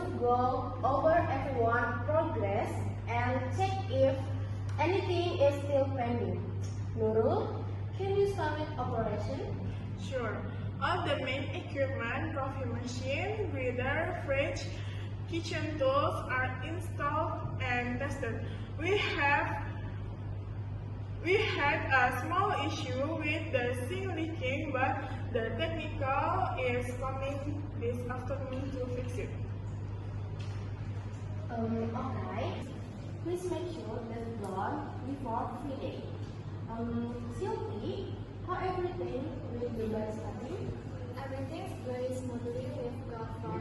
must go over everyone's progress and check if anything is still pending. Nurul, can you submit operation? Sure. All the main equipment, coffee machine, breeder, fridge, kitchen tools are installed and tested. We had a small issue with the sink leaking, but the technical is coming this afternoon to fix it. Okay. Please make sure that's done before feeding. Silky, how everything with the study? Everything's going smoothly. We've got four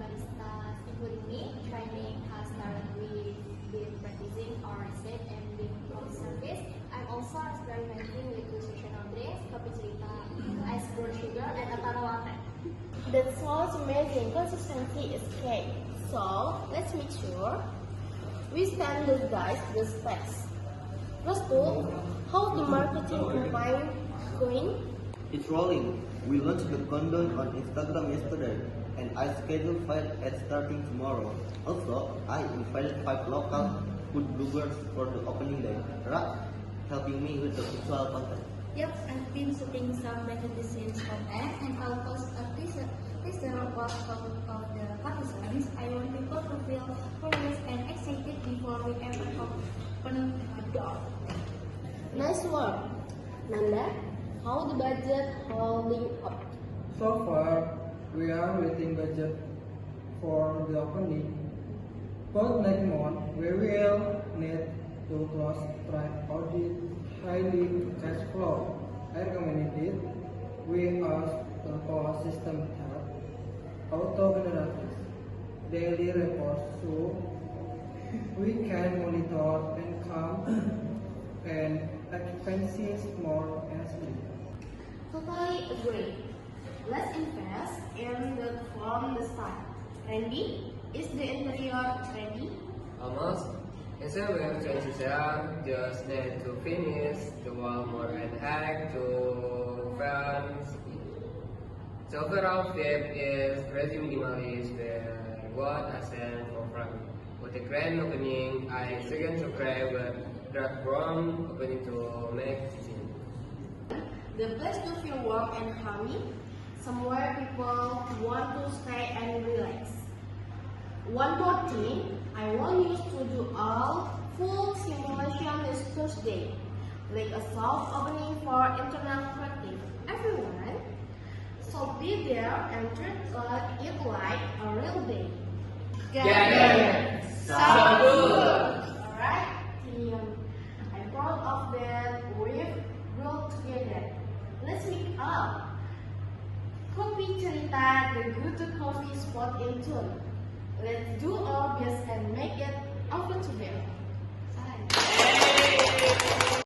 baristas, including me. Training has started. We've been practicing our set and big service. I'm also experimenting with two seasonal drinks, kopi cerita, ice brown sugar, and Atara latte. That sounds amazing. Consistency is key. So let's make sure we standardize the specs. Rasul, how's the marketing campaign going? It's rolling. We launched the countdown on Instagram yesterday, and I scheduled 5 ads starting tomorrow. Also, I invited 5 local food bloggers for the opening day. Ra, helping me with the visual content. Yep, I've been shooting some behind the scenes content and I'll post a teaser of the participants. I want people to feel curious and excited before we ever open the door. Nice work. Nanda, how the budget holding up? So far, we are waiting budget for the opening. But next month, we will need to close track audit highly cash flow. I recommended it. We asked the power system tab, auto-generators, daily reports so we can monitor income and expenses more honestly. Totally agree. Let's invest in the from the start. Randy, is the interior ready? Almost. Instead we have transition, just need to finish the wall more and add to fans. So overall vibe is pretty minimalist with what I said for front. With the grand opening, I second to pray with dark brown opening to make decision. The place to feel warm and homey, somewhere people want to stay and relax. One more thing, I want you to do all full simulation this Thursday, like a soft opening for internal practice. Everyone, so be there and treat it like a real day. Yeah. Sounds good. Alright, team. I'm proud of that we've grown together. Let's meet up. Kopi Cerita, the go-to coffee spot in Tun. Let's do our best and make it over to them. Bye.